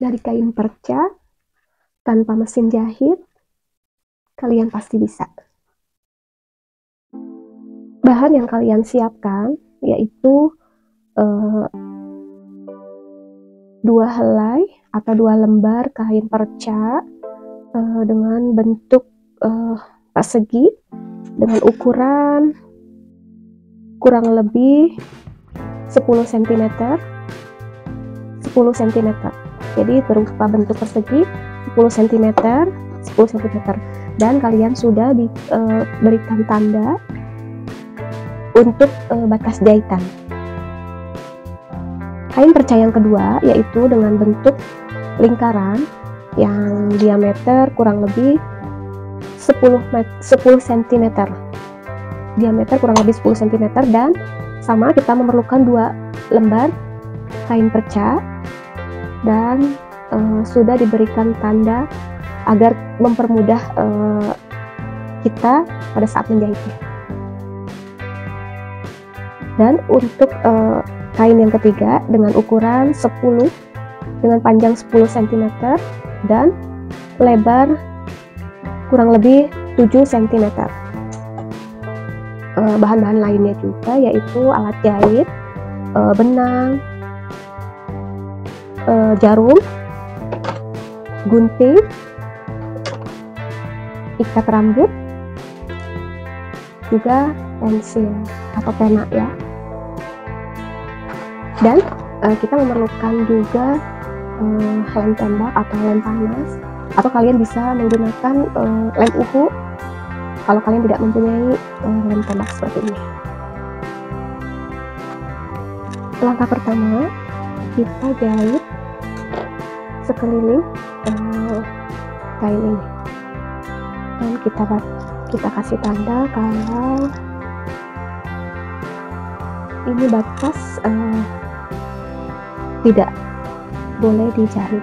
dari kain perca tanpa mesin jahit, kalian pasti bisa. Bahan yang kalian siapkan yaitu 2 helai atau 2 lembar kain perca dengan bentuk persegi dengan ukuran kurang lebih 10 cm 10 cm. Jadi berupa bentuk persegi 10 cm 10 cm, dan kalian sudah diberikan tanda untuk batas jahitan. Kain perca yang kedua yaitu dengan bentuk lingkaran yang diameter kurang lebih 10 cm. Diameter kurang lebih 10 cm, dan sama kita memerlukan 2 lembar kain perca dan sudah diberikan tanda agar mempermudah kita pada saat menjahitnya. Dan untuk kain yang ketiga dengan ukuran 10 dengan panjang 10 cm dan lebar kurang lebih 7 cm. Bahan-bahan lainnya juga yaitu alat jahit, benang, jarum, gunting, ikat rambut, juga pensil atau pena ya. Dan kita memerlukan juga lem tembak atau lem panas, atau kalian bisa menggunakan lem uhu kalau kalian tidak mempunyai lem tembak seperti ini. Langkah pertama, kita jahit sekeliling kain ini, dan kita kasih tanda kalau ini batas tidak boleh dijahit.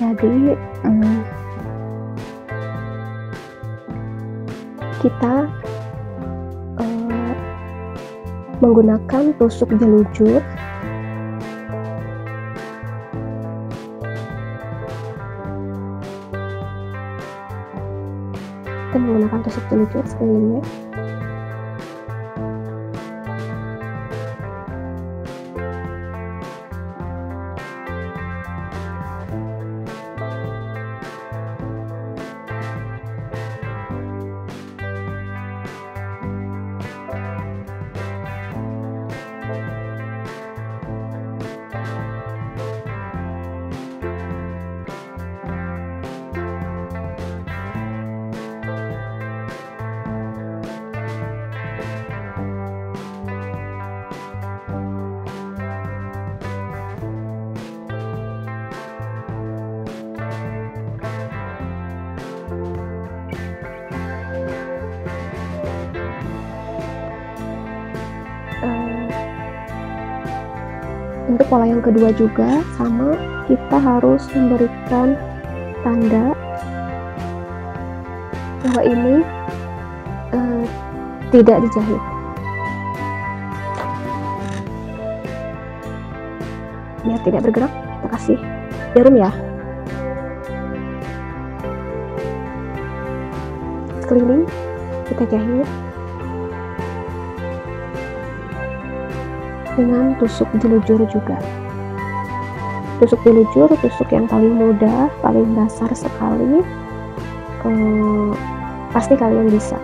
Jadi kita menggunakan tusuk jelujur sekelilingnya. Untuk pola yang kedua juga sama, kita harus memberikan tanda bahwa ini tidak dijahit. Biar tidak bergerak, kita kasih jarum ya. Sekeliling kita jahit dengan tusuk jelujur juga. Tusuk jelujur, tusuk yang paling mudah, paling dasar sekali. Pasti kalian bisa.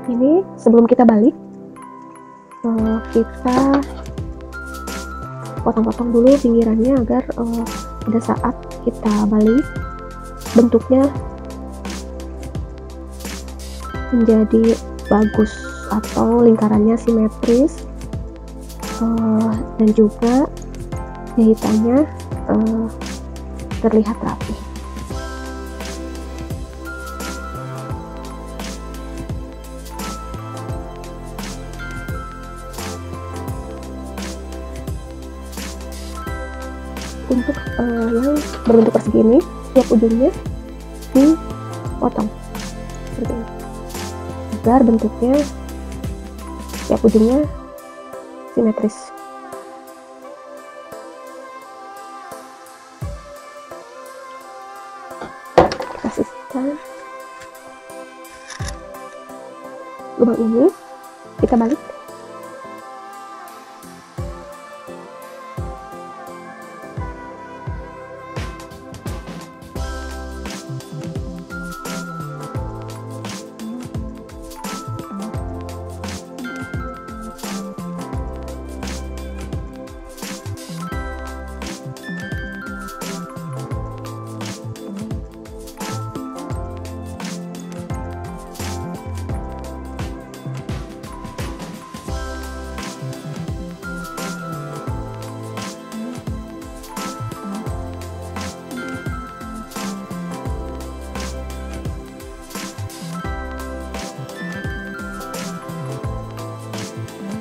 ini sebelum kita balik, kita potong-potong dulu pinggirannya agar pada saat kita balik bentuknya menjadi bagus atau lingkarannya simetris, dan juga jahitannya terlihat rapi. Untuk yang berbentuk persegi ini, tiap ujungnya dipotong seperti ini agar bentuknya tiap ujungnya simetris. Kita sisihkan lubang ini, kita balik.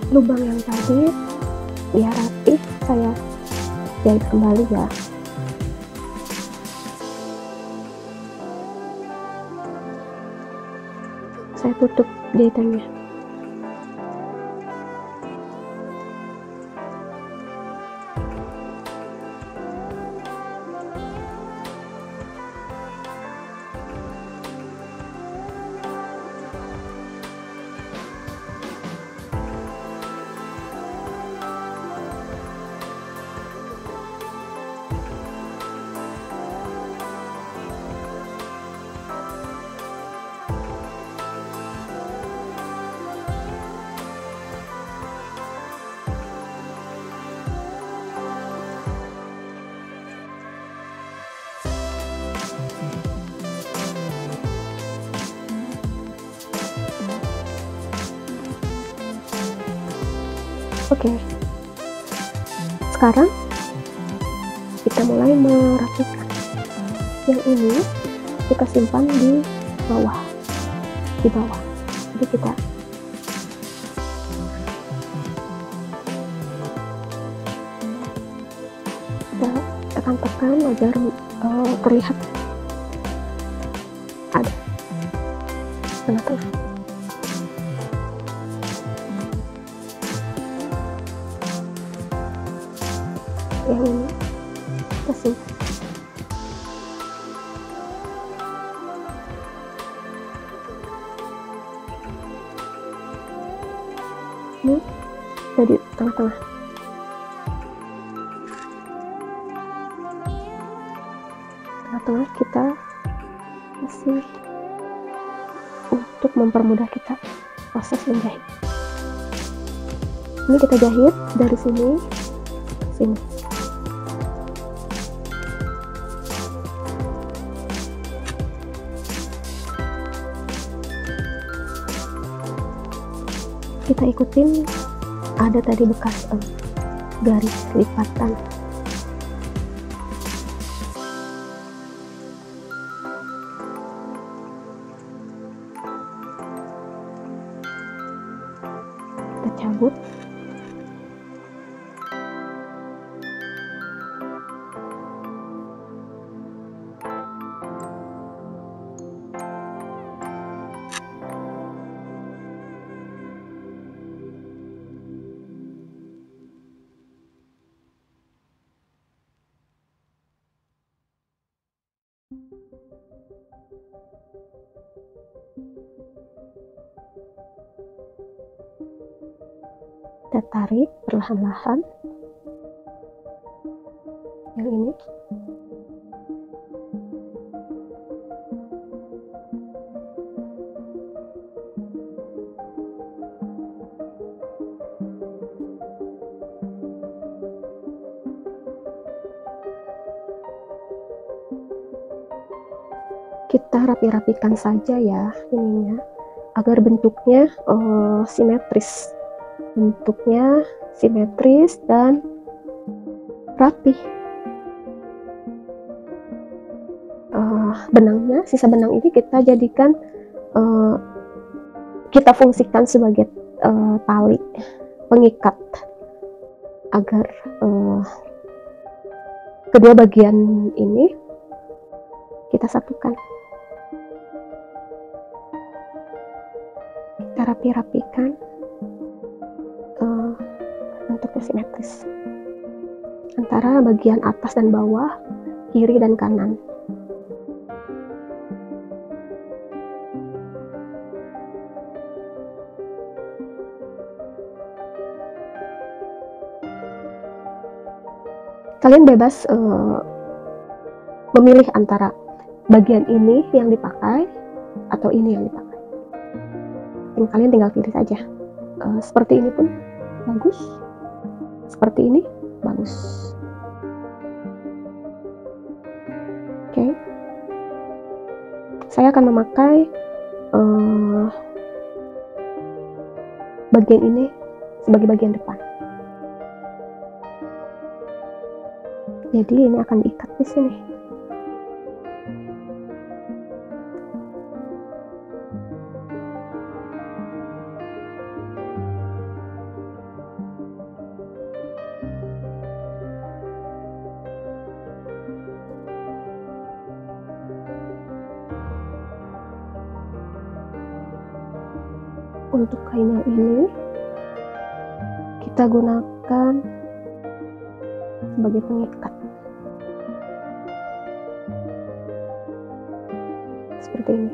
Lubang yang tadi biar rapi, saya jahit kembali ya. Saya tutup jahitannya. Oke, sekarang kita mulai merapikan. Yang ini kita simpan di bawah, jadi kita tekan-tekan agar terlihat ada tengah-tengah. Yang ini kita simpan. Ini jadi tengah-tengah. Tengah-tengah kita kasih untuk mempermudah kita proses menjahit. Ini kita jahit dari sini ke sini. Kita ikutin, ada tadi bekas garis lipatan. Kita cabut. Kita tarik perlahan-lahan. Yang ini kita rapi-rapikan saja ya ininya, agar bentuknya simetris. Bentuknya simetris dan rapi. Benangnya, sisa benang ini kita jadikan, kita fungsikan sebagai tali pengikat agar kedua bagian ini kita satukan. Kita rapi-rapikan bentuknya simetris antara bagian atas dan bawah, kiri dan kanan. Kalian bebas memilih antara bagian ini yang dipakai atau ini yang dipakai. Dan kalian tinggal pilih saja. Seperti ini pun bagus, seperti ini bagus. Oke. Saya akan memakai bagian ini sebagai bagian depan. Jadi ini akan diikat di sini. Untuk kain yang ini kita gunakan sebagai pengikat seperti ini.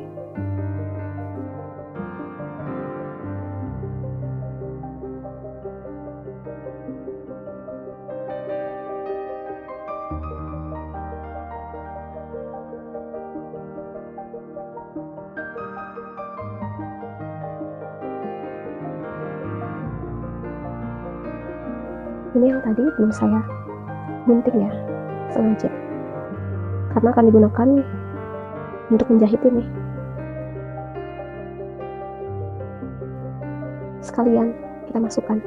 Ini yang tadi belum saya gunting ya, sengaja, karena akan digunakan untuk menjahit ini. Sekalian kita masukkan.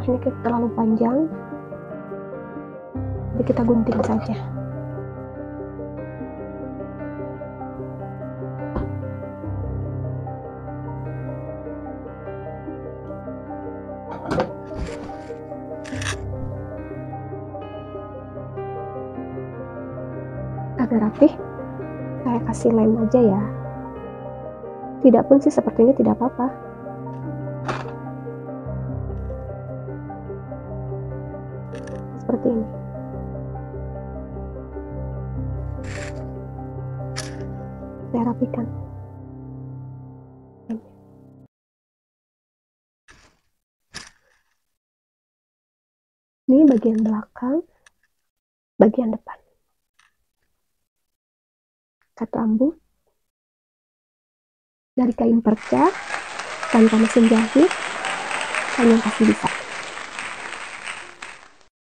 Ini terlalu panjang, jadi kita gunting saja. Agar rapih, saya kasih lem aja ya. Tidak pun sih seperti ini tidak apa-apa. Seperti ini. Saya rapikan. Ini bagian belakang, bagian depan. Kat rambut dari kain perca tanpa mesin jahit, kalian pasti bisa.